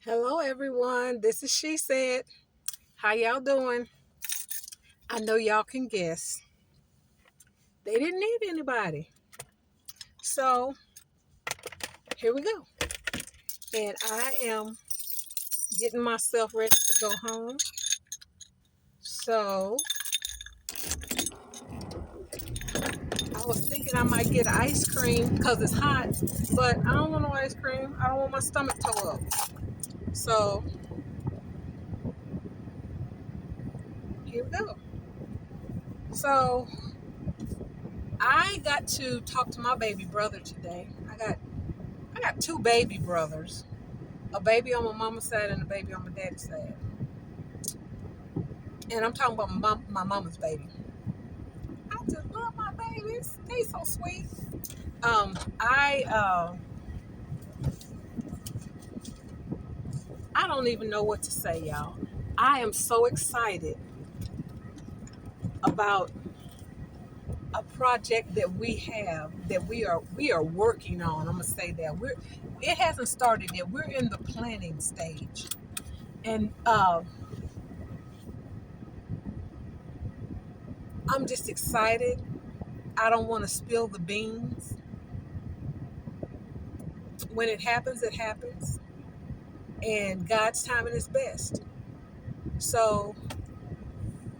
Hello, everyone. This is She Said. How y'all doing? I know y'all can guess. They didn't need anybody. So here we go. And I am getting myself ready to go home. So I was thinking I might get ice cream because it's hot, but I don't want no ice cream. I don't want my stomach toe up. So here we go. So I got to talk to my baby brother today. I got two baby brothers. A baby on my mama's side and a baby on my daddy's side. And I'm talking about my mama's baby. I just love my babies. They so sweet. I don't even know what to say, y'all. I am so excited about a project that we have that we are working on. I'm gonna say that it hasn't started yet. We're in the planning stage, and I'm just excited. I don't want to spill the beans. When it happens, it happens, and God's timing is best. So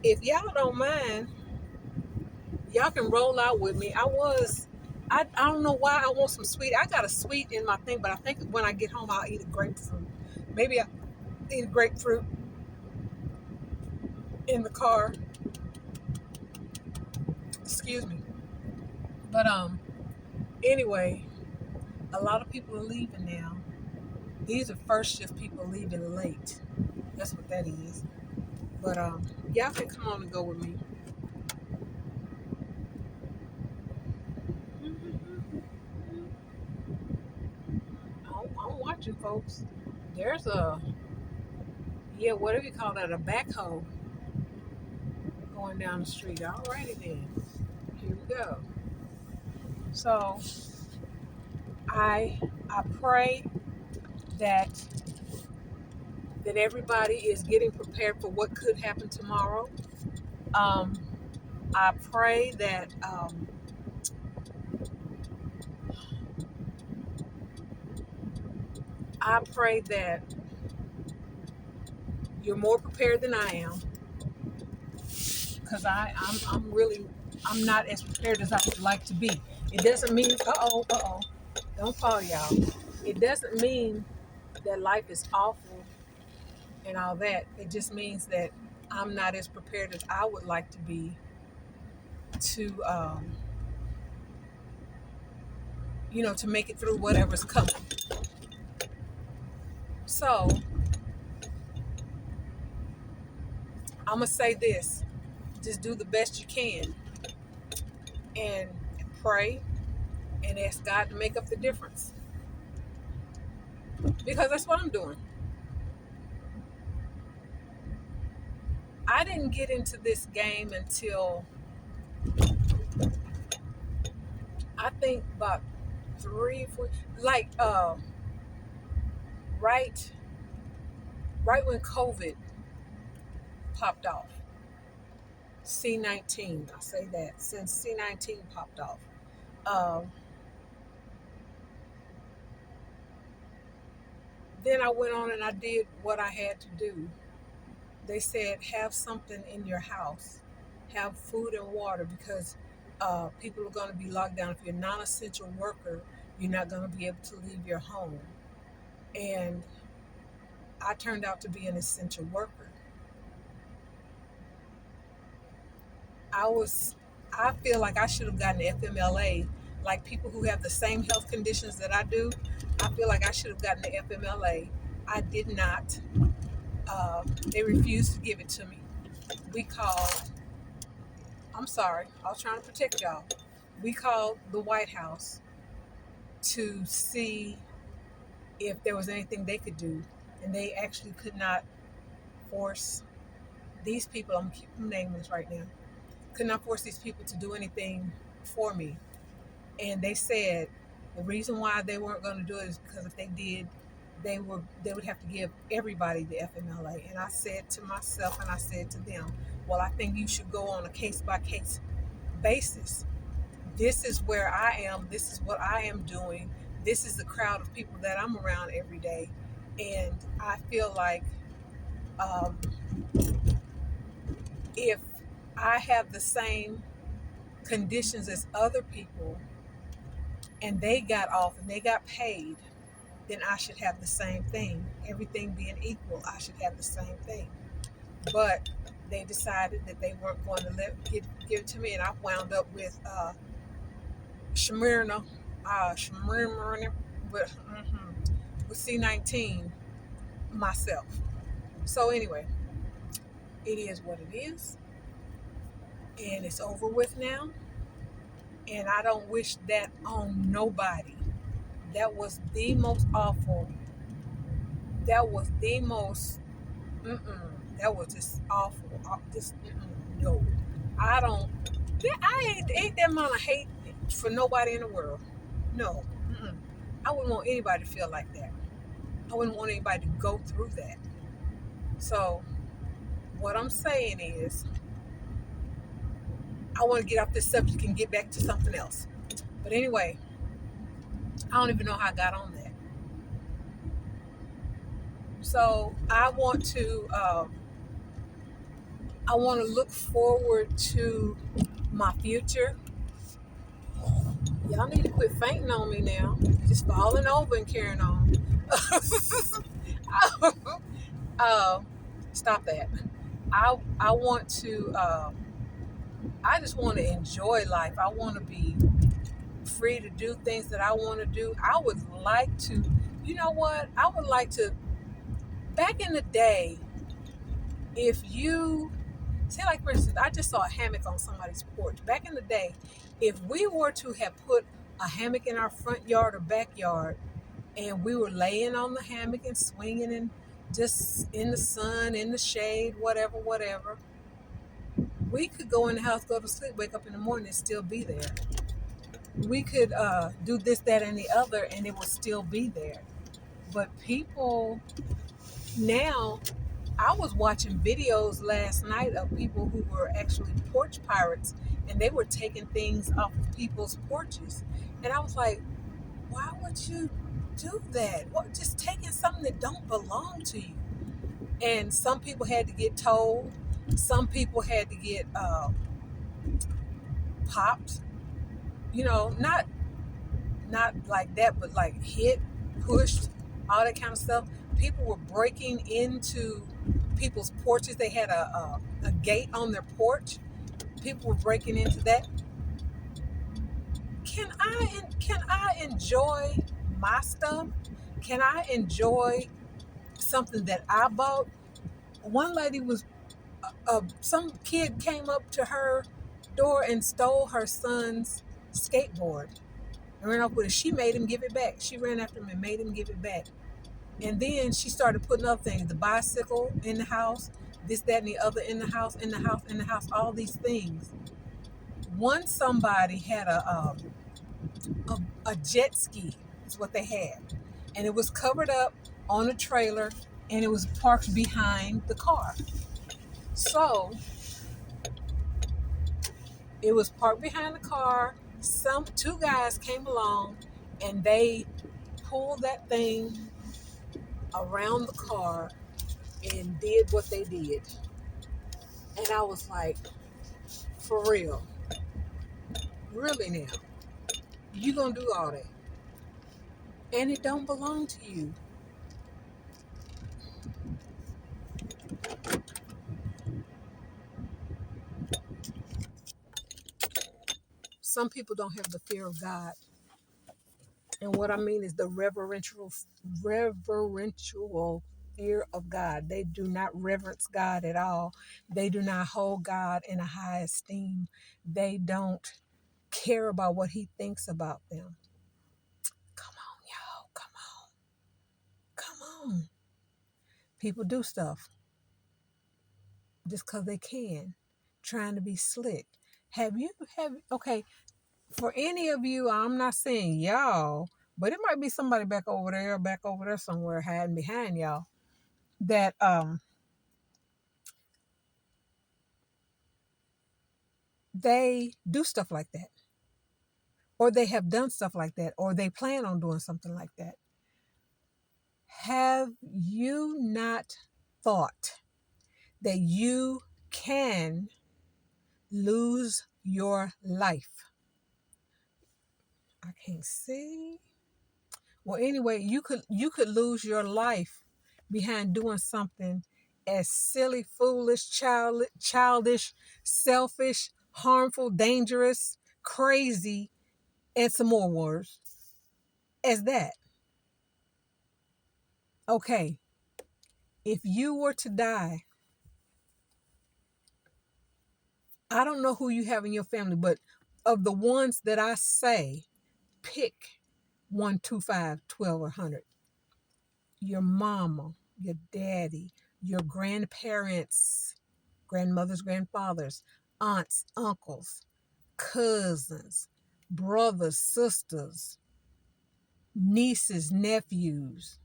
if y'all don't mind, y'all can roll out with me. I don't know why I want some sweet. I got a sweet in my thing, but I think when I get home, I'll eat a grapefruit. Maybe I'll eat a grapefruit in the car. Excuse me. But anyway, a lot of people are leaving now. These are first shift people leaving late. That's what that is. But y'all can come on and go with me. I'm watching, folks. There's whatever you call that, a backhoe going down the street. Alrighty then. Here we go. So I pray that everybody is getting prepared for what could happen tomorrow. Um, I pray that you're more prepared than I am, because I'm not as prepared as I would like to be. It doesn't mean don't fall, y'all. It doesn't mean that life is awful and all that. It just means that I'm not as prepared as I would like to be to to make it through whatever's coming. So I'm gonna say this: just do the best you can and pray and ask God to make up the difference, because that's what I'm doing. I didn't get into this game until I think about 3 4, like right when COVID popped off. C-19, I say that since C-19 popped off. Um, then I went on and I did what I had to do. They said have something in your house, have food and water, because people are going to be locked down. If you're a non-essential worker, you're not going to be able to leave your home. And I turned out to be an essential worker. I was, I feel like I should have gotten FMLA. Like people who have the same health conditions that I do, I feel like I should have gotten the FMLA. I did not. They refused to give it to me. We called, I'm sorry, I was trying to protect y'all. We called the White House to see if there was anything they could do. And they actually could not force these people, I'm keeping nameless right now, could not force these people to do anything for me. And they said the reason why they weren't going to do it is because if they did, they would have to give everybody the FMLA. And I said to myself and I said to them, well, I think you should go on a case by case basis. This is where I am. This is what I am doing. This is the crowd of people that I'm around every day. And I feel like um, if I have the same conditions as other people and they got off and they got paid, then I should have the same thing. Everything being equal, I should have the same thing. But they decided that they weren't going to give it to me, and I wound up with Smyrna, Smyrna, with C19 myself. So anyway, it is what it is, and it's over with now. And I don't wish that on nobody. That was the most awful. That was the most. Mm-mm, that was just awful. Just no. I don't. I ain't that amount of hate for nobody in the world. No. Mm-mm. I wouldn't want anybody to feel like that. I wouldn't want anybody to go through that. So what I'm saying is, I want to get off this subject and get back to something else. But anyway, I don't even know how I got on that. So I want to look forward to my future. Y'all need to quit fainting on me now. Just falling over and carrying on. uh, Stop that. I want to. I just want to enjoy life. I want to be free to do things that I want to do. I would like to. You know what? I would like to. Back in the day, if you say, like for instance, I just saw a hammock on somebody's porch. Back in the day, if we were to have put a hammock in our front yard or backyard, and we were laying on the hammock and swinging and just in the sun, in the shade, whatever, whatever, we could go in the house, go to sleep, wake up in the morning and still be there. We could do this, that, and the other, and it will still be there. But people now, I was watching videos last night of people who were actually porch pirates, and they were taking things off of people's porches. And I was like, why would you do that? What, just taking something that don't belong to you? And some people had to get told. Some people had to get popped. You know, not like that, but like hit, pushed, all that kind of stuff. People were breaking into people's porches. They had a gate on their porch. People were breaking into that. Can I enjoy my stuff? Can I enjoy something that I bought? One lady was some kid came up to her door and stole her son's skateboard and ran off with it. She made him give it back. She ran after him and made him give it back. And then she started putting other things, the bicycle in the house, this, that, and the other in the house, in the house, in the house, all these things. One somebody had a jet ski, is what they had. And it was covered up on a trailer and it was parked behind the car. So it was parked behind the car. Some two guys came along and they pulled that thing around the car and did what they did. And I was like, for real? Really now? You gonna do all that? And it don't belong to you. Some people don't have the fear of God. And what I mean is the reverential fear of God. They do not reverence God at all. They do not hold God in a high esteem. They don't care about what he thinks about them. Come on, y'all. Come on. Come on. People do stuff just because they can, trying to be slick. Okay, for any of you, I'm not saying y'all, but it might be somebody back over there somewhere hiding behind y'all that they do stuff like that, or they have done stuff like that, or they plan on doing something like that. Have you not thought that you can lose your life? I can't see. Well, anyway, you could lose your life behind doing something as silly, foolish, childish, selfish, harmful, dangerous, crazy, and some more words as that. Okay, if you were to die, I don't know who you have in your family, but of the ones that I say, pick 1, 2, 5, 12, or 100. Your mama, your daddy, your grandparents, grandmothers, grandfathers, aunts, uncles, cousins, brothers, sisters, nieces, nephews,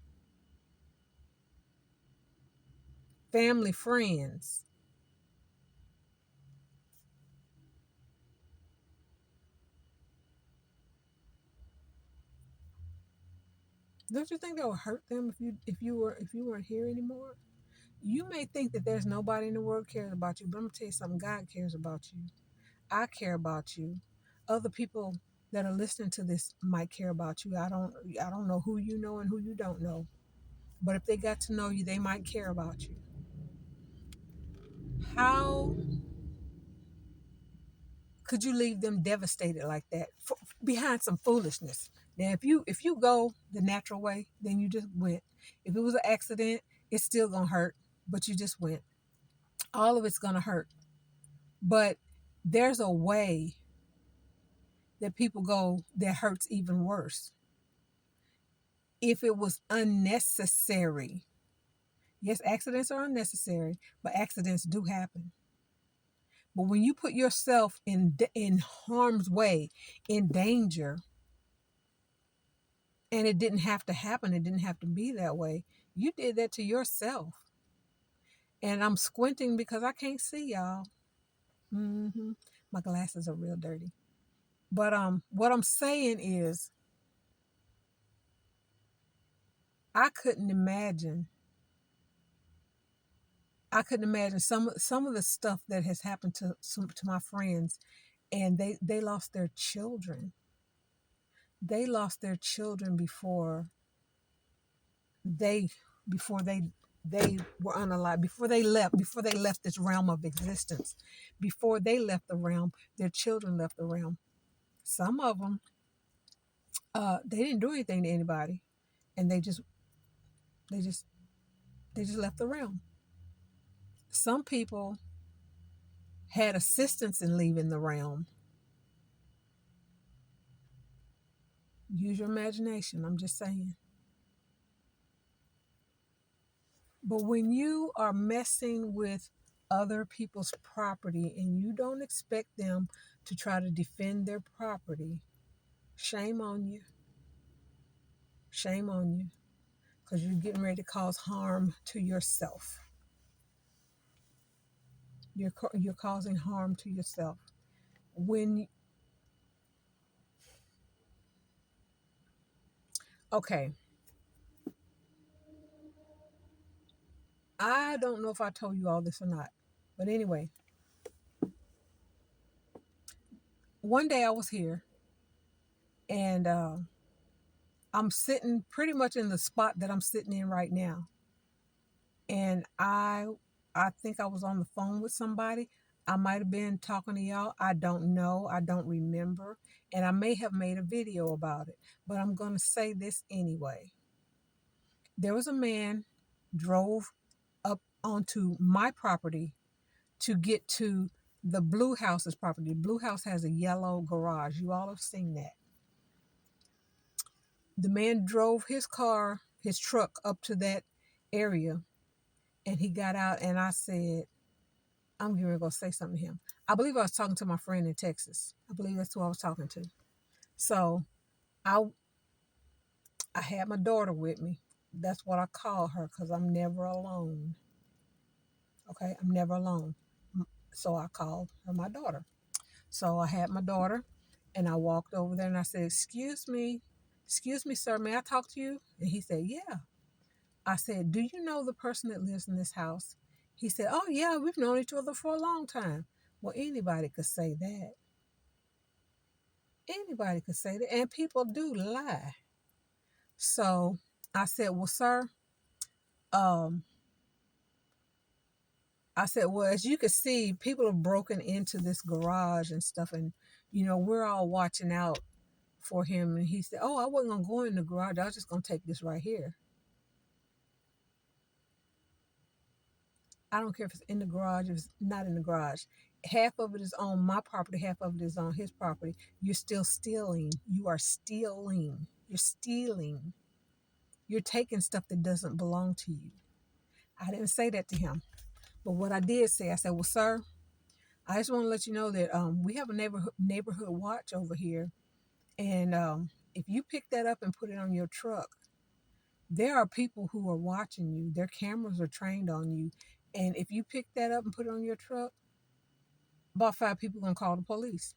family, friends. Don't you think that would hurt them if you weren't here anymore? You may think that there's nobody in the world cares about you, but I'm gonna tell you something. God cares about you. I care about you. Other people that are listening to this might care about you. I don't know who you know and who you don't know. But if they got to know you, they might care about you. How could you leave them devastated like that behind some foolishness? Now, if you go the natural way, then you just went. If it was an accident, it's still gonna hurt, but you just went. All of it's gonna hurt. But there's a way that people go that hurts even worse. If it was unnecessary, yes, accidents are unnecessary, but accidents do happen. But when you put yourself in harm's way, in danger, and it didn't have to happen, it didn't have to be that way. You did that to yourself. And I'm squinting because I can't see y'all. My glasses are real dirty. But what I'm saying is, I couldn't imagine. I couldn't imagine some of the stuff that has happened to my friends, and they lost their children. They lost their children they before they were unalive, before they left this realm of existence. Before they left the realm, their children left the realm. Some of them, they didn't do anything to anybody, and they just they just left the realm. Some people had assistance in leaving the realm. Use your imagination, I'm just saying. But when you are messing with other people's property and you don't expect them to try to defend their property, shame on you. Shame on you. Because you're getting ready to cause harm to yourself. You're causing harm to yourself. When, okay, I don't know if I told you all this or not. But anyway, one day I was here and I'm sitting pretty much in the spot that I'm sitting in right now. And I think I was on the phone with somebody. I might have been talking to y'all. I don't know. I don't remember. And I may have made a video about it. But I'm going to say this anyway. There was a man drove up onto my property to get to the Blue House's property. Blue House has a yellow garage. You all have seen that. The man drove his truck up to that area, and he got out, and I said, I'm going to go say something to him. I believe I was talking to my friend in Texas. I believe that's who I was talking to. So I I had my daughter with me. That's what I call her because I'm never alone. Okay, I'm never alone. So I called her my daughter. So I had my daughter and I walked over there and I said, excuse me, sir, may I talk to you? And he said, yeah. I said, do you know the person that lives in this house? He said, oh, yeah, we've known each other for a long time. Well, anybody could say that. Anybody could say that. And people do lie. So I said, well, sir, um, I said, well, as you can see, people have broken into this garage and stuff. And, we're all watching out for him. And he said, oh, I wasn't going to go in the garage. I was just going to take this right here. I don't care if it's in the garage, if it's not in the garage. Half of it is on my property, half of it is on his property. You're still stealing. You are stealing. You're stealing. You're taking stuff that doesn't belong to you. I didn't say that to him. But what I did say, I said, well, sir, I just want to let you know that we have a neighborhood watch over here. And if you pick that up and put it on your truck, there are people who are watching you. Their cameras are trained on you. And if you pick that up and put it on your truck, about 5 people are gonna call the police.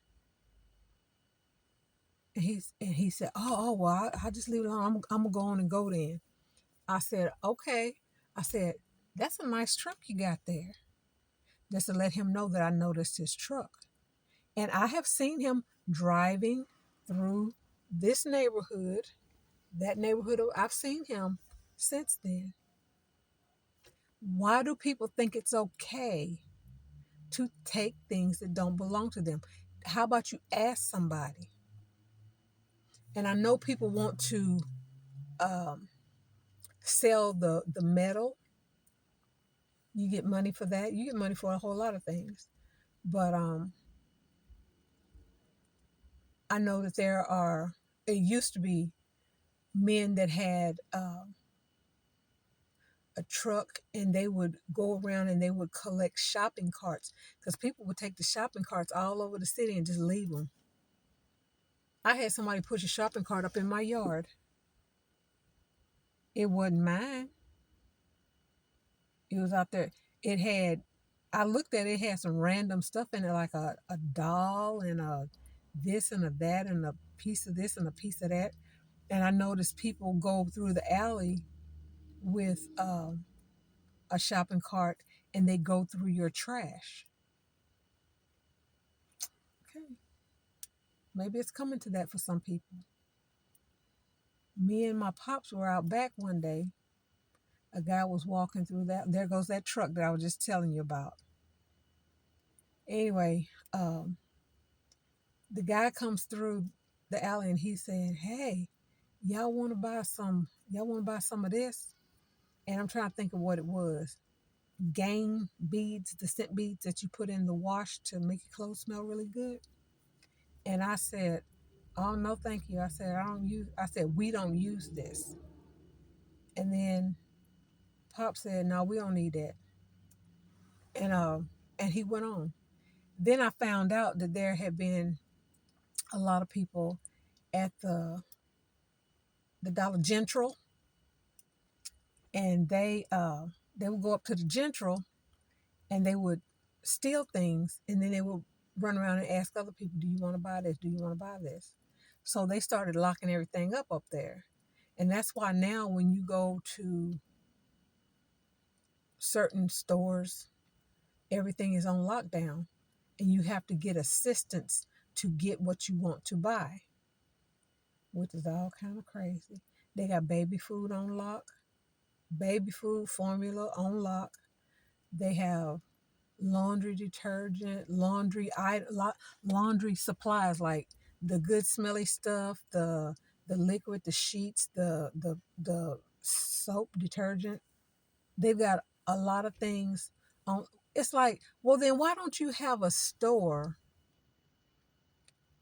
And he said, oh well, I'll just leave it alone. I'm gonna go on and go then. I said, okay. I said, that's a nice truck you got there. Just to let him know that I noticed his truck. And I have seen him driving through this neighborhood, that neighborhood. I've seen him since then. Why do people think it's okay to take things that don't belong to them? How about you ask somebody? And I know people want to um, sell the metal. You get money for that. You get money for a whole lot of things. But I know that it used to be men that had a truck and they would go around and they would collect shopping carts because people would take the shopping carts all over the city and just leave them. I had somebody push a shopping cart up in my yard. It wasn't mine. It was out there. It had, I looked at it, it had some random stuff in it, like a doll and a this and a that and a piece of this and a piece of that. And I noticed people go through the alley with a shopping cart and they go through your trash. Okay. Maybe it's coming to that for some people. Me and my pops were out back one day. A guy was walking through that. There goes that truck that I was just telling you about. Anyway, the guy comes through the alley and he's saying, hey, y'all want to buy some of this? And I'm trying to think of what it was. Game beads, the scent beads that you put in the wash to make your clothes smell really good. And I said, oh no, thank you. I said, we don't use this. And then Pop said, no, we don't need that. And and he went on. Then I found out that there had been a lot of people at the Dollar General, and they would go up to the General and they would steal things, and then they would run around and ask other people, do you want to buy this? Do you want to buy this? So they started locking everything up there. And that's why now when you go to certain stores, everything is on lockdown and you have to get assistance to get what you want to buy, which is all kind of crazy. They got baby food on lock, baby food formula on lock. They have laundry detergent, laundry supplies like the good smelly stuff, the liquid, the sheets, the soap, detergent. They've got a lot of things on. It's like, well, then why don't you have a store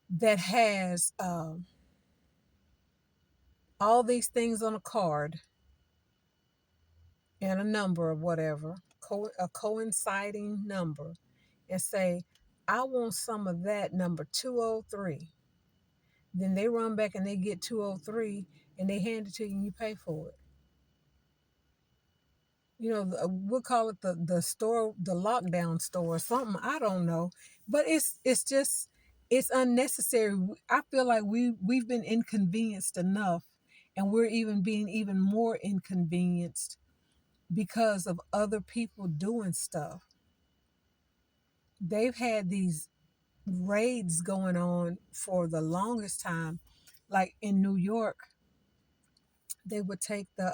that has all these things on a card and a number or whatever, a coinciding number, and say, I want some of that number 203. Then they run back and they get 203 and they hand it to you and you pay for it. We'll call it the store, the lockdown store or something. I don't know, but it's just it's unnecessary. I feel like we've been inconvenienced enough, and we're even being even more inconvenienced because of other people doing stuff. They've had these raids going on for the longest time. Like in New York, they would take the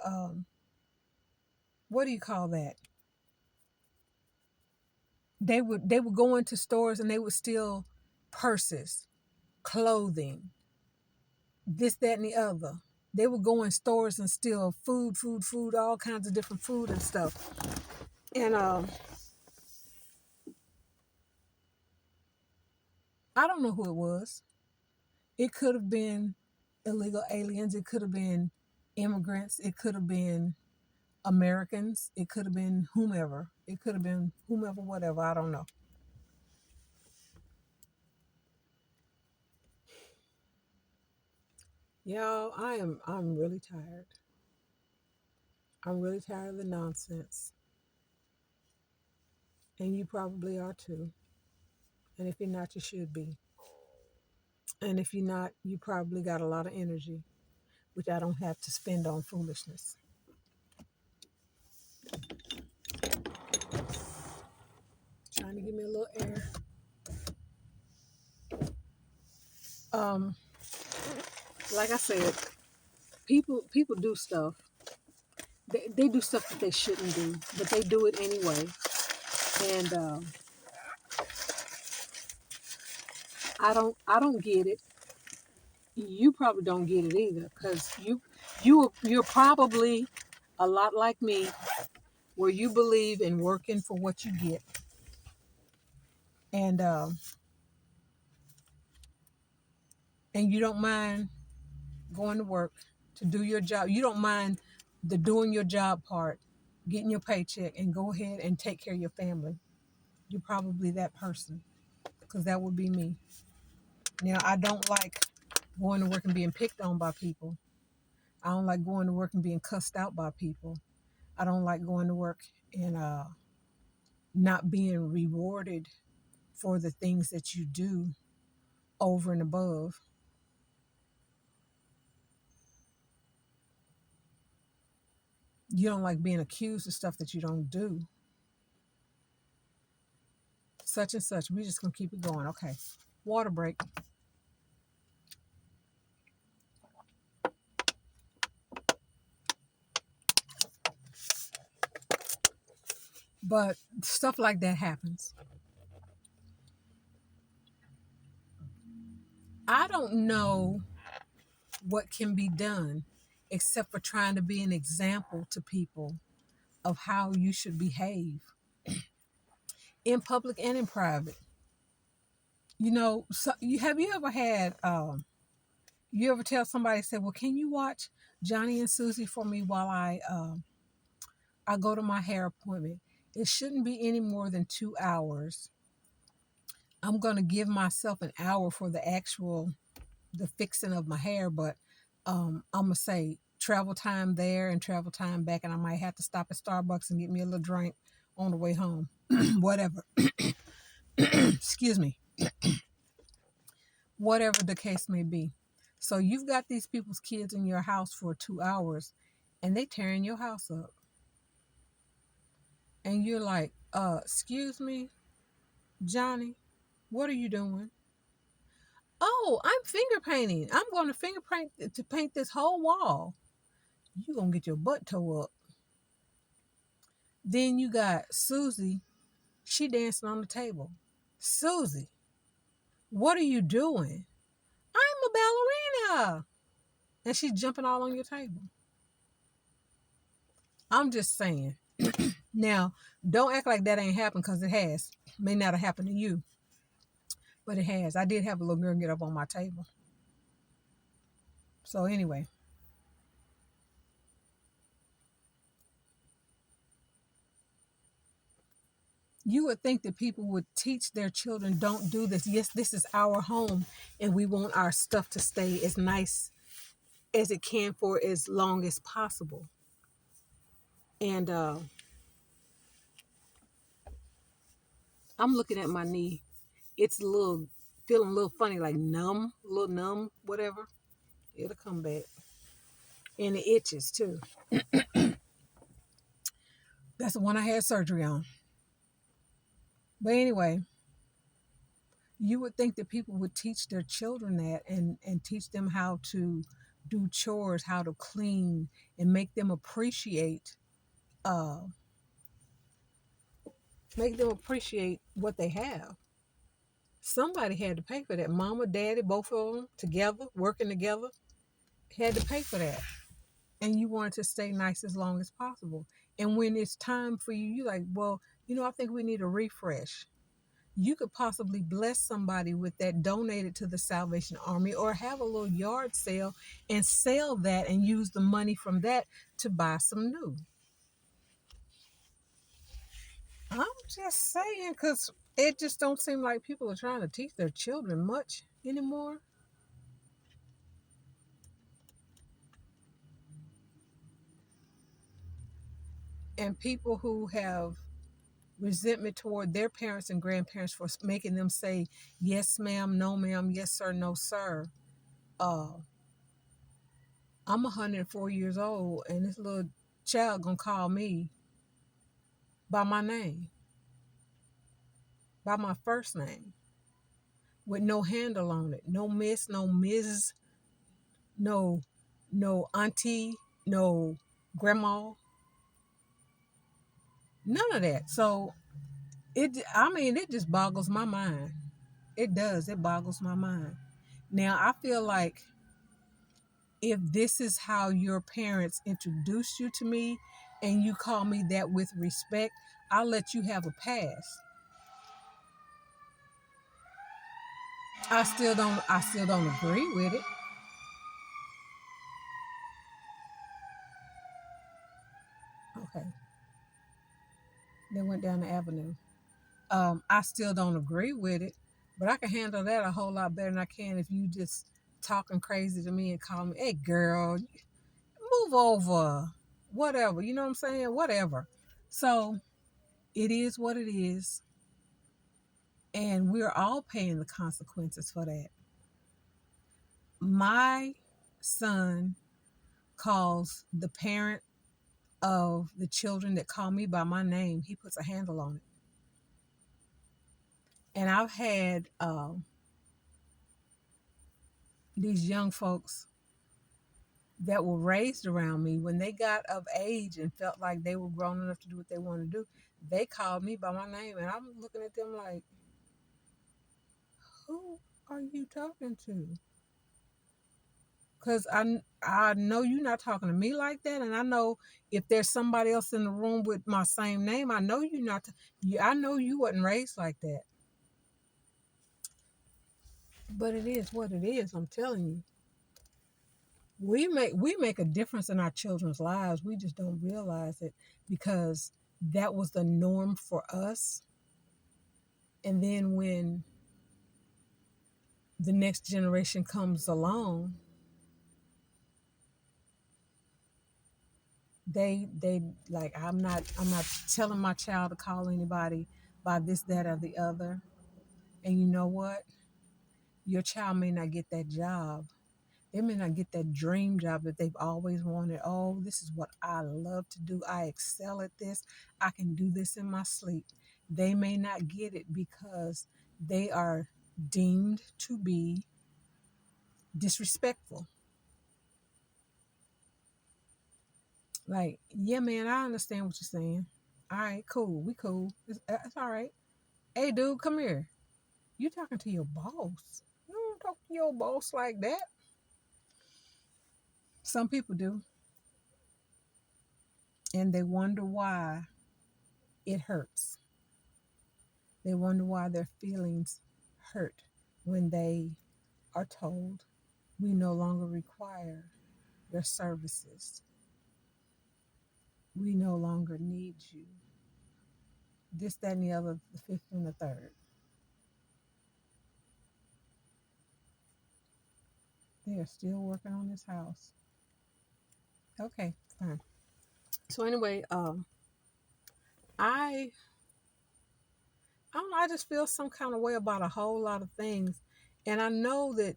what do you call that? They would go into stores and they would steal purses, clothing, this, that, and the other. They would go in stores and steal food, all kinds of different food and stuff. And I don't know who it was. It could have been illegal aliens. It could have been immigrants. It could have been Americans. It could have been whomever. It could have been whomever, whatever. I don't know. Y'all, I'm really tired. I'm really tired of the nonsense. And you probably are too. And if you're not, you should be. And if you're not, you probably got a lot of energy, which I don't have to spend on foolishness. Trying to give me a little air. Um, like I said, people do stuff. They do stuff that they shouldn't do, but they do it anyway. And I don't get it. You probably don't get it either, because you're probably a lot like me, where you believe in working for what you get, and you don't mind going to work to do your job. You don't mind the doing your job part, getting your paycheck, and go ahead and take care of your family. You're probably that person, because that would be me. Now, I don't like going to work and being picked on by people. I don't like going to work and being cussed out by people. I don't like going to work and not being rewarded for the things that you do over and above. You don't like being accused of stuff that you don't do. Such and such. We're just going to keep it going. Okay. Water break. But stuff like that happens. I don't know what can be done except for trying to be an example to people of how you should behave in public and in private. So have you ever had you ever tell somebody, say, well, can you watch Johnny and Susie for me while I go to my hair appointment? It shouldn't be any more than 2 hours. I'm going to give myself an hour for the fixing of my hair, but I'm going to say travel time there and travel time back, and I might have to stop at Starbucks and get me a little drink on the way home. Whatever. Excuse me. Whatever the case may be. So you've got these people's kids in your house for 2 hours, and they tearing your house up. And you're like, excuse me, Johnny, what are you doing? Oh, I'm finger painting. I'm going to paint this whole wall. You gonna get your butt tore up. Then you got Susie. She dancing on the table. Susie, what are you doing? I'm a ballerina. And she's jumping all on your table. I'm just saying. Now, don't act like that ain't happened, because it has. May not have happened to you, but it has. I did have a little girl get up on my table. So anyway, you would think that people would teach their children, don't do this. Yes, this is our home, and we want our stuff to stay as nice as it can for as long as possible. And I'm looking at my knee. It's a little, feeling a little funny, like numb, a little numb, whatever. It'll come back. And it itches too. That's the one I had surgery on. But anyway, you would think that people would teach their children that, and teach them how to do chores, how to clean, and uh make them appreciate what they have. Somebody had to pay for that. Mama, daddy, both of them together, working together, had to pay for that. And you want it to stay nice as long as possible. And when it's time for you, you're like, well, I think we need a refresh. You could possibly bless somebody with that, donate it to the Salvation Army, or have a little yard sale and sell that and use the money from that to buy some new. I'm just saying, because it just don't seem like people are trying to teach their children much anymore. And people who have resentment toward their parents and grandparents for making them say, yes, ma'am, no, ma'am, yes, sir, no, sir. Uh, I'm 104 years old, and this little child gonna call me by my name, by my first name, with no handle on it. No miss, no Ms., no, no auntie, no grandma, none of that. So it just boggles my mind. It does. It boggles my mind. Now, I feel like if this is how your parents introduced you to me and you call me that with respect, I'll let you have a pass. I still don't agree with it. Okay. They went down the avenue. I still don't agree with it, but I can handle that a whole lot better than I can if you just talking crazy to me and call me, hey girl, move over. Whatever. You know what I'm saying? Whatever. So it is what it is. And we're all paying the consequences for that. My son calls the parent of the children that call me by my name, he puts a handle on it. And I've had these young folks that were raised around me, when they got of age and felt like they were grown enough to do what they wanted to do, they called me by my name. And I'm looking at them like, who are you talking to? Because I know you're not talking to me like that. And I know if there's somebody else in the room with my same name, I know you're not. I know you wasn't raised like that. But it is what it is. I'm telling you. We make a difference in our children's lives. We just don't realize it because that was the norm for us. And then when the next generation comes along, they like, I'm not telling my child to call anybody by this, that, or the other. And you know what? Your child may not get that job. They may not get that dream job that they've always wanted. Oh, this is what I love to do. I excel at this. I can do this in my sleep. They may not get it because they are deemed to be disrespectful. Like, yeah, man, I understand what you're saying. All right, cool. We cool. It's all right. Hey, dude, come here. You talking to your boss. You don't talk to your boss like that. Some people do. And they wonder why it hurts. They wonder why their feelings hurt when they are told, we no longer require your services. We no longer need you. This, that, and the other, the fifth, and the third. They are still working on this house. Okay, fine. So anyway, I I don't know, I just feel some kind of way about a whole lot of things. And I know that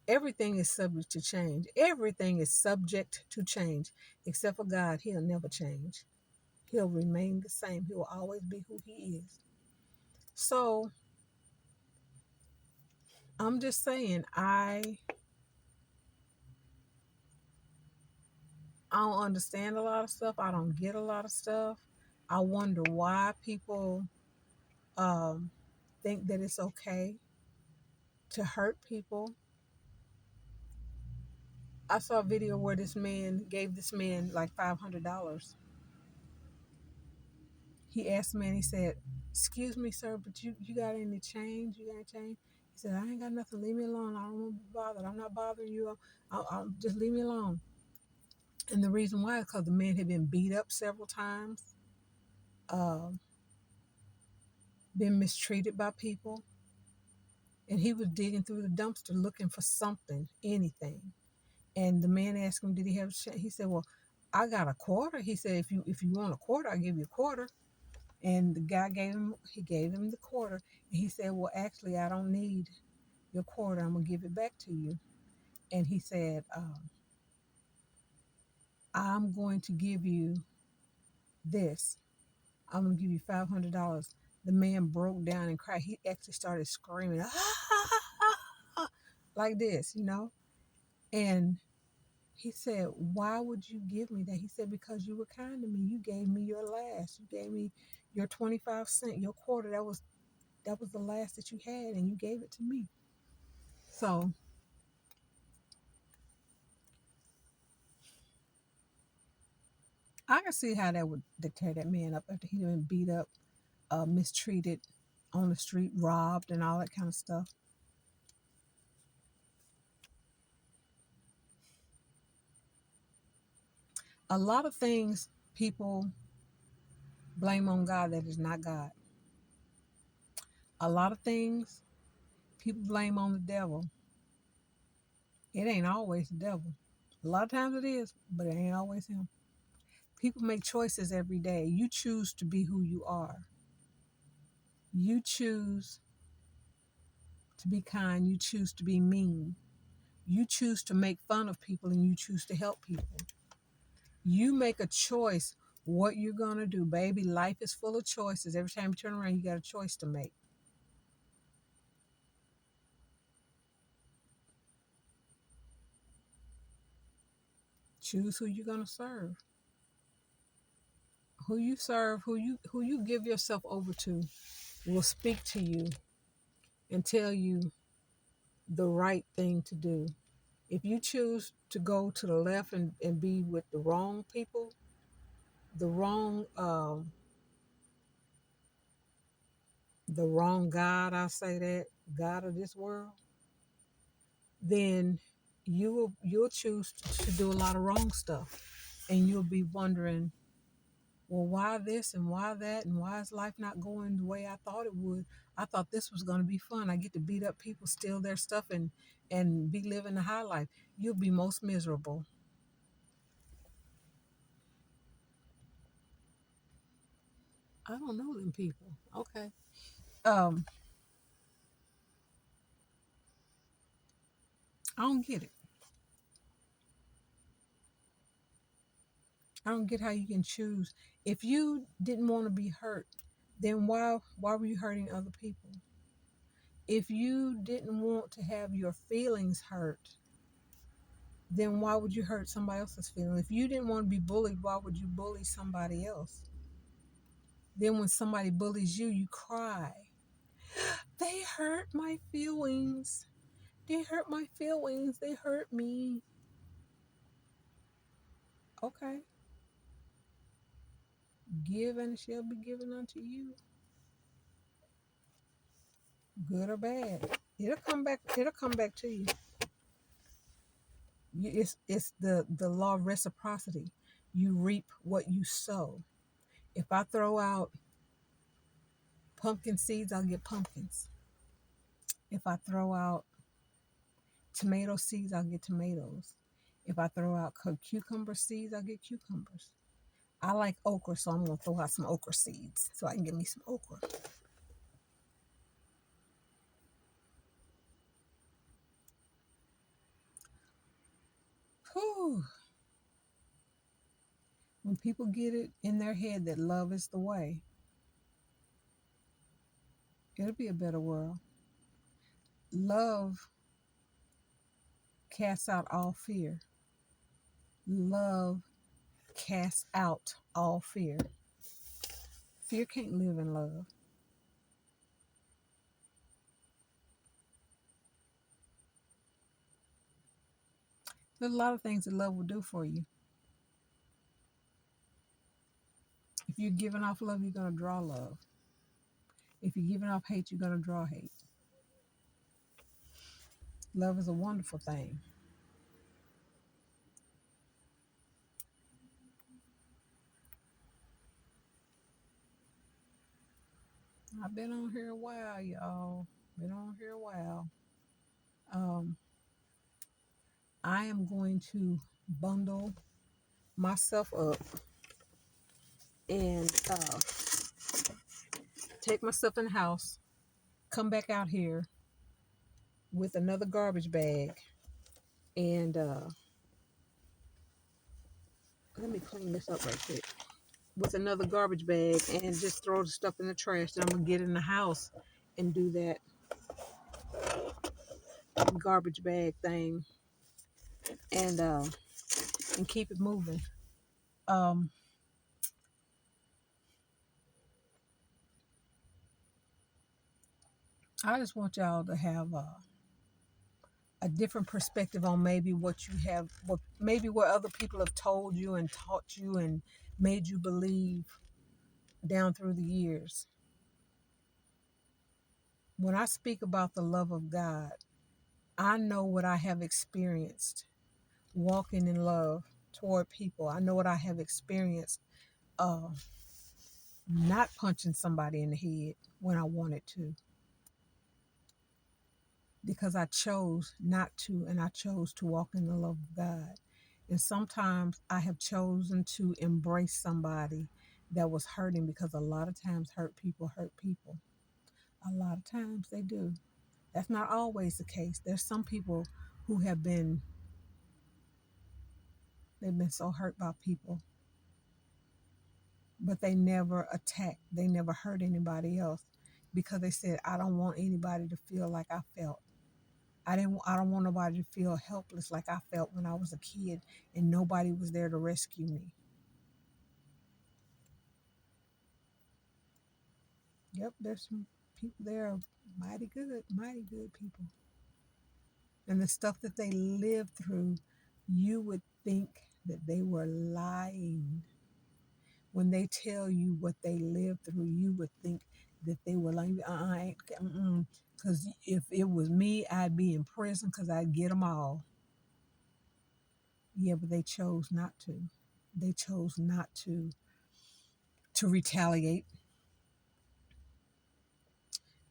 everything is subject to change. Everything is subject to change. Except for God, He'll never change. He'll remain the same. He will always be who He is. So I'm just saying, I don't understand a lot of stuff. I don't get a lot of stuff. I wonder why people um, think that it's okay to hurt people. I saw a video where this man gave this man like $500. He asked the man, he said, "Excuse me, sir, but you got any change? You got any change?" He said, "I ain't got nothing. Leave me alone. I don't want to be bothered. I'm not bothering you. I'll just leave me alone." And the reason why is because the man had been beat up several times, uh, been mistreated by people, and he was digging through the dumpster looking for something, anything. And the man asked him, "Did he have?" He said, "Well, I got a quarter." He said, "If you want a quarter, I'll give you a quarter." And the guy gave him the quarter. And he said, "Well, actually, I don't need your quarter. I'm gonna give it back to you." And he said, "I'm going to give you this. I'm gonna give you $500." The man broke down and cried. He actually started screaming, like this. And he said, "Why would you give me that?" He said, "Because you were kind to me. You gave me your last. You gave me your 25 cent, your quarter. That was the last that you had, and you gave it to me." So I can see how that would tear that man up after he'd been beat up, mistreated on the street, robbed, and all that kind of stuff. A lot of things people blame on God that is not God. A lot of things people blame on the devil. It ain't always the devil. A lot of times it is, but it ain't always him. People make choices every day. You choose to be who you are. You choose to be kind. You choose to be mean. You choose to make fun of people and you choose to help people. You make a choice what you're going to do, baby. Life is full of choices. Every time you turn around, you got a choice to make. Choose who you're going to serve. Who you serve, who you give yourself over to will speak to you and tell you the right thing to do. If you choose to go to the left and be with the wrong people, the wrong God, I say that, God of this world, then you'll choose to do a lot of wrong stuff. And you'll be wondering, well, why this and why that, and why is life not going the way I thought it would? I thought this was going to be fun. I get to beat up people, steal their stuff, and be living the high life. You'll be most miserable. I don't know them people. Okay. Um, I don't get it. I don't get how you can choose. If you didn't want to be hurt, then why were you hurting other people? If you didn't want to have your feelings hurt, then why would you hurt somebody else's feelings? If you didn't want to be bullied, why would you bully somebody else? Then when somebody bullies you, you cry. They hurt my feelings. They hurt my feelings. They hurt me. Okay. Give and it shall be given unto you. Good or bad. It'll come back. It'll come back to you. It's the law of reciprocity. You reap what you sow. If I throw out pumpkin seeds, I'll get pumpkins. If I throw out tomato seeds, I'll get tomatoes. If I throw out cucumber seeds, I'll get cucumbers. I like okra, so I'm going to throw out some okra seeds so I can get me some okra. Whew. When people get it in their head that love is the way, it'll be a better world. Love casts out all fear. Love casts out all fear. Fear can't live in love. There's a lot of things that love will do for you. If you're giving off love, you're going to draw love. If you're giving off hate, you're going to draw hate. Love is a wonderful thing. I've been on here a while, y'all. Been on here a while. Um, I am going to bundle myself up and take myself in the house, come back out here with another garbage bag, and let me clean this up right quick. With another garbage bag and just throw the stuff in the trash that I'm gonna get in the house and do that garbage bag thing and keep it moving. Um, I just want y'all to have a different perspective on maybe what you have, what maybe what other people have told you and taught you and made you believe down through the years. When I speak about the love of God, I know what I have experienced walking in love toward people. I know what I have experienced uh, not punching somebody in the head when I wanted to because I chose not to, and I chose to walk in the love of God. And sometimes I have chosen to embrace somebody that was hurting because a lot of times hurt people hurt people. A lot of times they do. That's not always the case. There's some people who they've been so hurt by people, but they never attacked. They never hurt anybody else because they said, I don't want anybody to feel like I felt. I don't want nobody to feel helpless like I felt when I was a kid and nobody was there to rescue me. Yep, there's some people there are mighty good people. And the stuff that they lived through, you would think that they were lying. When they tell you what they lived through, you would think that they were lying. Because if it was me, I'd be in prison because I'd get them all. Yeah, but they chose not to. They chose not to retaliate.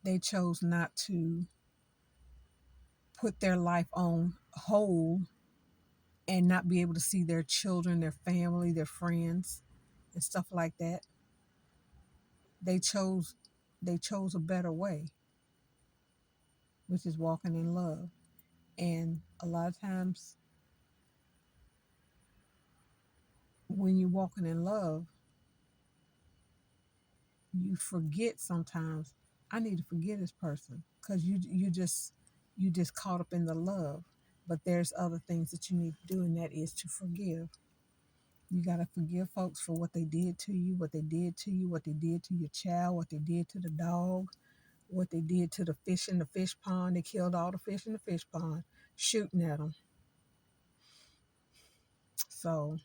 They chose not to put their life on hold and not be able to see their children, their family, their friends, and stuff like that. They chose a better way, which is walking in love. And a lot of times when you're walking in love, you forget sometimes, I need to forgive this person because you just caught up in the love. But there's other things that you need to do, and that is to forgive. You got to forgive folks for what they did to you, what they did to you, what they did to your child, what they did to the dog, what they did to the fish in the fish pond. They killed all the fish in the fish pond, shooting at them. So,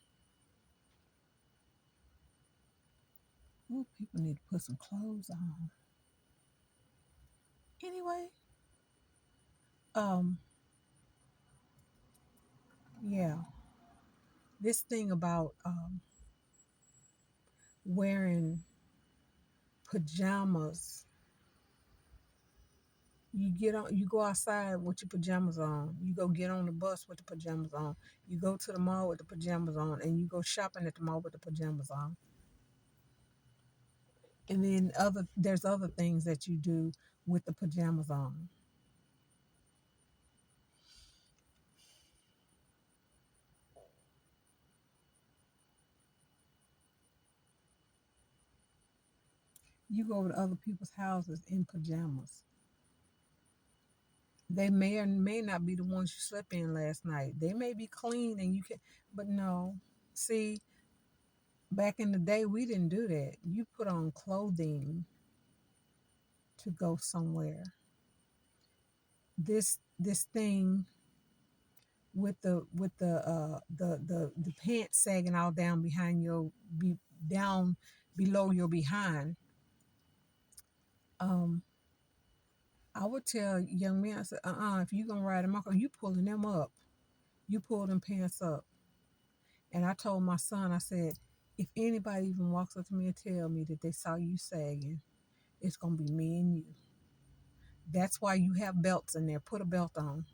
ooh, people need to put some clothes on. Anyway, um, yeah, this thing about wearing pajamas You go outside with your pajamas on. You go get on the bus with the pajamas on. You go to the mall with the pajamas on, and you go shopping at the mall with the pajamas on. And then there's other things that you do with the pajamas on. You go to other people's houses in pajamas. They may or may not be the ones you slept in last night. They may be clean and you can, but no. See, back in the day, we didn't do that. You put on clothing to go somewhere. This thing with the pants sagging all down behind down below your behind. Um, I would tell young men, I said, if you gonna ride in my car, you pulling them up. You pull them pants up. And I told my son, I said, if anybody even walks up to me and tell me that they saw you sagging, it's gonna be me and you. That's why you have belts in there. Put a belt on.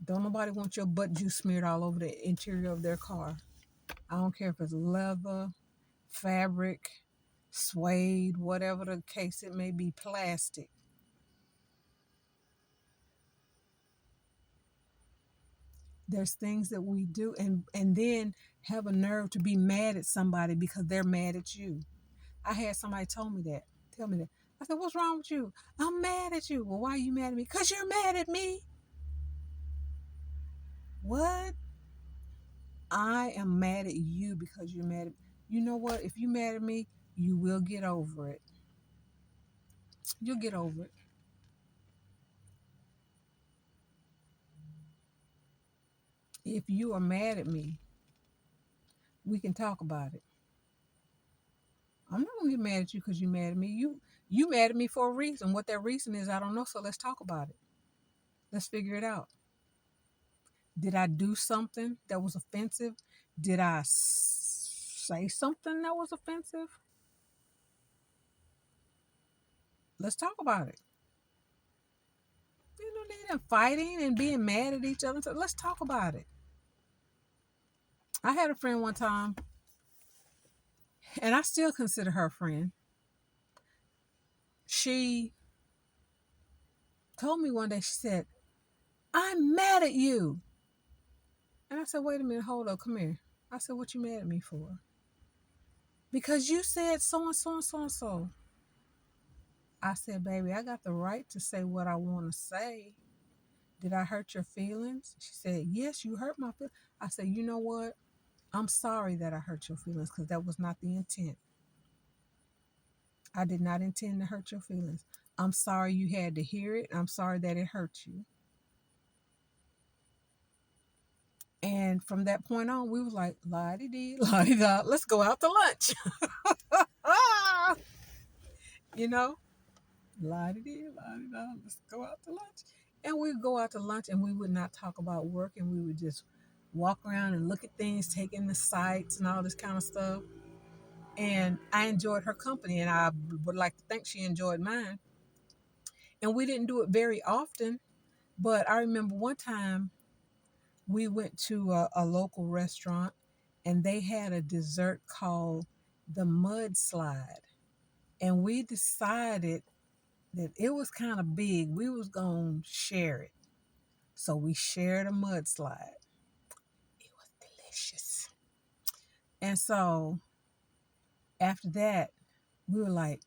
Don't nobody want your butt juice smeared all over the interior of their car. I don't care if it's leather, fabric, suede, whatever the case it may be, plastic. There's things that we do and then have a nerve to be mad at somebody because they're mad at you. I had somebody tell me that. I said, what's wrong with you? I'm mad at you. Well, why are you mad at me? Because you're mad at me. What? I am mad at you because you're mad at me. You know what? If you're mad at me, you will get over it. You'll get over it. If you are mad at me, we can talk about it. I'm not gonna get mad at you because you're mad at me. You mad at me for a reason. What that reason is, I don't know. So let's talk about it. Let's figure it out. Did I do something that was offensive? Did I say something that was offensive? Let's talk about it. You know, they're fighting and being mad at each other. So let's talk about it. I had a friend one time, and I still consider her a friend. She told me one day, she said, I'm mad at you. And I said, wait a minute, hold up, come here. I said, what you mad at me for? Because you said so and so and so and so. I said, baby, I got the right to say what I want to say. Did I hurt your feelings? She said, yes, you hurt my feelings. I said, you know what? I'm sorry that I hurt your feelings because that was not the intent. I did not intend to hurt your feelings. I'm sorry you had to hear it. I'm sorry that it hurt you. And from that point on, we was like, la-di-dee, la-di-da, let's go out to lunch. You know, la-di-dee, la-di-da, let's go out to lunch. And we'd go out to lunch and we would not talk about work and we would just walk around and look at things, take in the sights and all this kind of stuff. And I enjoyed her company and I would like to think she enjoyed mine. And we didn't do it very often, but I remember one time we went to a local restaurant and they had a dessert called the mudslide. And we decided that it was kind of big. We was going to share it. So we shared a mudslide. It was delicious. And so after that, we were like,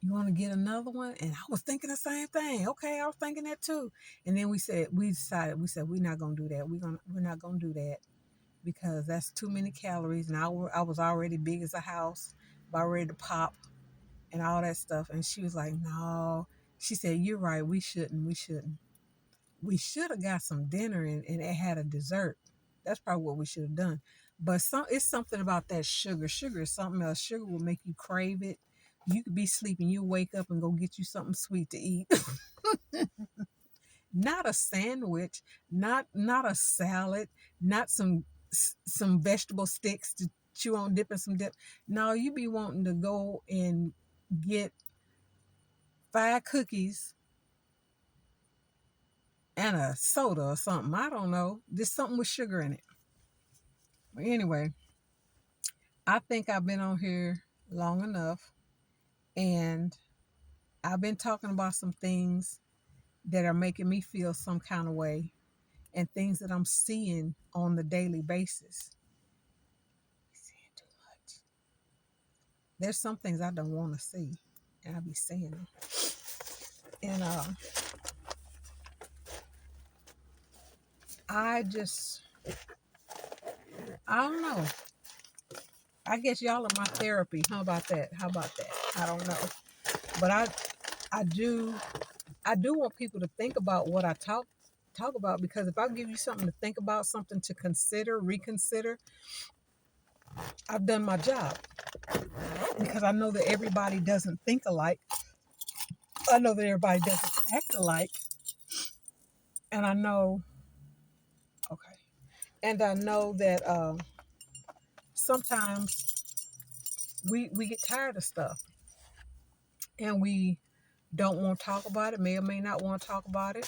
you want to get another one? And I was thinking the same thing. Okay, I was thinking that too. And then we said, we're not gonna do that. We're not gonna do that because that's too many calories. And I was already big as a house, about ready to pop and all that stuff. And she was like, no. She said, you're right. We shouldn't. We should have got some dinner and it had a dessert. That's probably what we should have done. But it's something about that sugar. Sugar is something else. Sugar will make you crave it. You could be sleeping, you wake up and go get you something sweet to eat. Not a sandwich, not a salad, not some vegetable sticks to chew on, dip in some dip. No, you be wanting to go and get 5 cookies and a soda or something. I don't know. There's something with sugar in it. But anyway, I think I've been on here long enough, and I've been talking about some things that are making me feel some kind of way, and things that I'm seeing on the daily basis. Seeing too much. There's some things I don't want to see, and I be seeing them. And I just, I don't know. I guess y'all are my therapy. How about that? How about that? I don't know. But I do want people to think about what I talk about, because if I give you something to think about, something to consider, reconsider, I've done my job. Because I know that everybody doesn't think alike. I know that everybody doesn't act alike. And I know, okay. And I know that sometimes we get tired of stuff, and we don't want to talk about it, may or may not want to talk about it.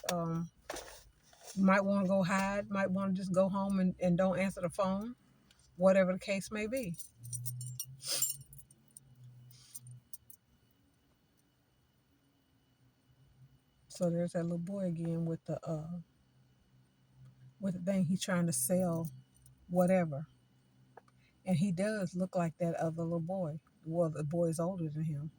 Might want to go hide, might want to just go home and don't answer the phone, whatever the case may be. So there's that little boy again with the thing he's trying to sell, whatever. And he does look like that other little boy. Well, the boy's older than him.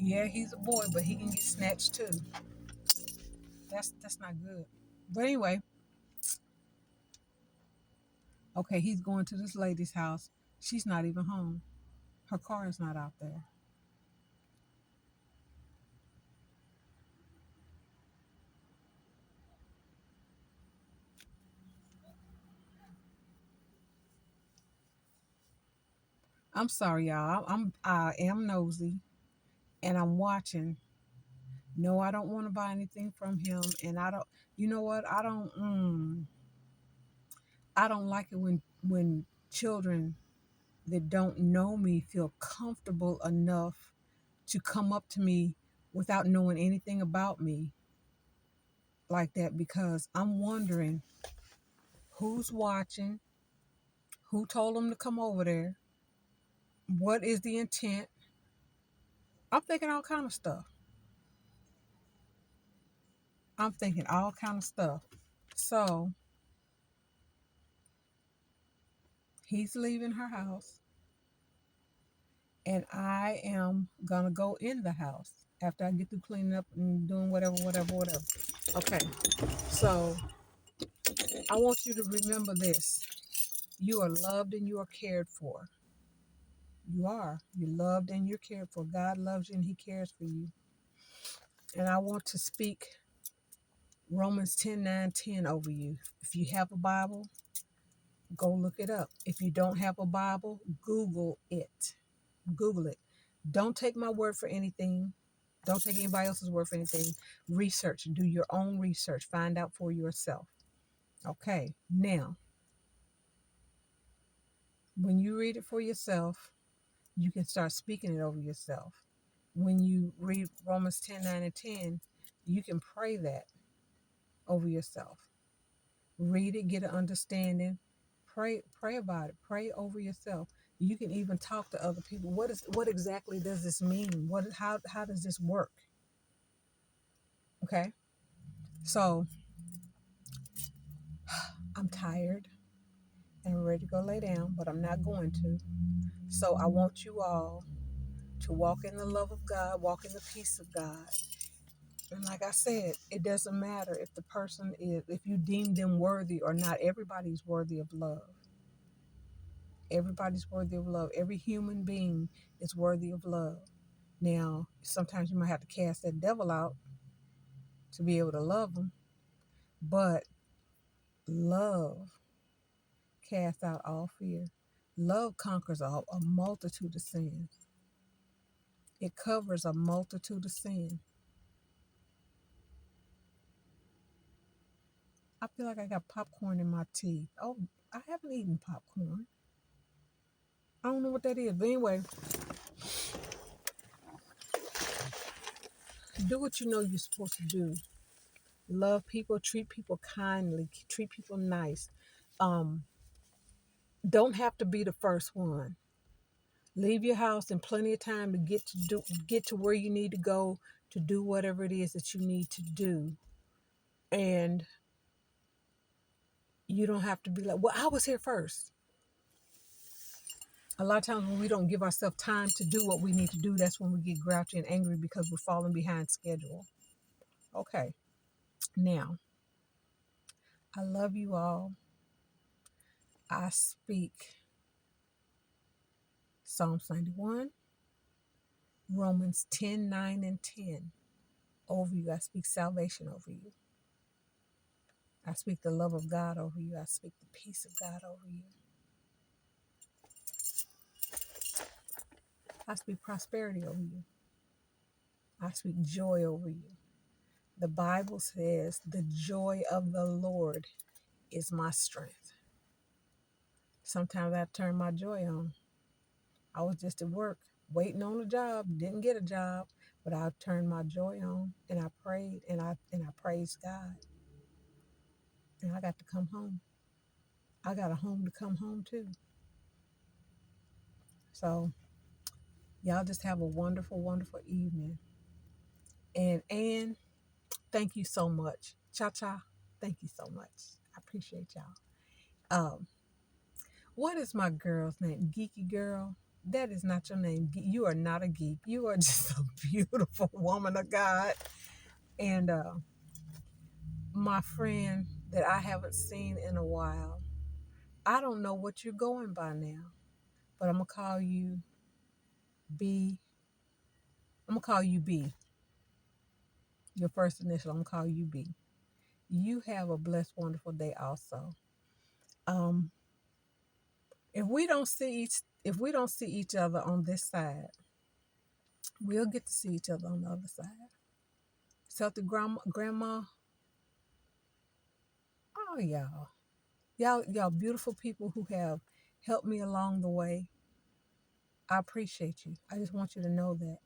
Yeah, he's a boy, but he can get snatched too. That's not good. But anyway, okay, he's going to this lady's house. She's not even home. Her car is not out there. I'm sorry, y'all. I am nosy, and I'm watching. No, I don't want to buy anything from him, and I don't. You know what? I don't. I don't like it when children that don't know me feel comfortable enough to come up to me without knowing anything about me like that, because I'm wondering who's watching, who told them to come over there, what is the intent. I'm thinking all kind of stuff. I'm thinking all kind of stuff. So he's leaving her house, and I am gonna go in the house after I get through cleaning up and doing whatever, whatever, whatever. Okay, so I want you to remember this. You are loved and you are cared for. You are. You're loved and you're cared for. God loves you and He cares for you. And I want to speak Romans 10:9-10 over you. If you have a Bible, go look it up. If you don't have a Bible, Google it. Google it. Don't take my word for anything. Don't take anybody else's word for anything. Research. Do your own research. Find out for yourself. Okay. Now, when you read it for yourself, you can start speaking it over yourself. When you read Romans 10:9-10, you can pray that over yourself. Read it, get an understanding. Pray about it. Pray over yourself. You can even talk to other people. What exactly does this mean? How does this work? Okay? So I'm tired and I'm ready to go lay down, but I'm not going to. So I want you all to walk in the love of God, walk in the peace of God. And like I said, it doesn't matter if the person is, if you deem them worthy or not. Everybody's worthy of love. Everybody's worthy of love. Every human being is worthy of love. Now, sometimes you might have to cast that devil out to be able to love them, but love casts out all fear. Love conquers a multitude of sins. It covers a multitude of sin. I feel like I got popcorn in my teeth. Oh, I haven't eaten popcorn. I don't know what that is. But anyway, do what you know you're supposed to do. Love people, treat people kindly, treat people nice. Um, don't have to be the first one. Leave your house in plenty of time to get to where you need to go to do whatever it is that you need to do. And you don't have to be like, well, I was here first. A lot of times when we don't give ourselves time to do what we need to do, that's when we get grouchy and angry because we're falling behind schedule. Okay. Now, I love you all. I speak Psalms 91, Romans 10, 9, and 10 over you. I speak salvation over you. I speak the love of God over you. I speak the peace of God over you. I speak prosperity over you. I speak joy over you. The Bible says the joy of the Lord is my strength. Sometimes I turn my joy on. I was just at work waiting on a job, didn't get a job, but I turned my joy on and I prayed and I praised God. And I got to come home. I got a home to come home to. So y'all just have a wonderful, wonderful evening. And thank you so much. Cha-cha, thank you so much. I appreciate y'all. What is my girl's name? Geeky girl? That is not your name. You are not a geek. You are just a beautiful woman of God. And my friend that I haven't seen in a while, I don't know what you're going by now, but I'm going to call you B. I'm going to call you B. Your first initial, I'm going to call you B. You have a blessed, wonderful day also. If we don't see each other on this side, we'll get to see each other on the other side. Celtic grandma, oh y'all beautiful people who have helped me along the way. I appreciate you. I just want you to know that.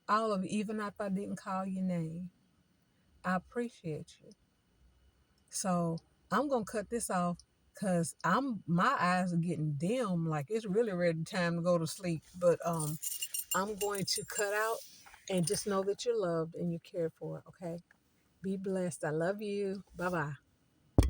All of you, even if I didn't call your name, I appreciate you. So I'm gonna cut this off because my eyes are getting dim, like it's really ready time to go to sleep. But I'm going to cut out and just know that you're loved and you're cared for, okay? Be blessed. I love you. Bye-bye.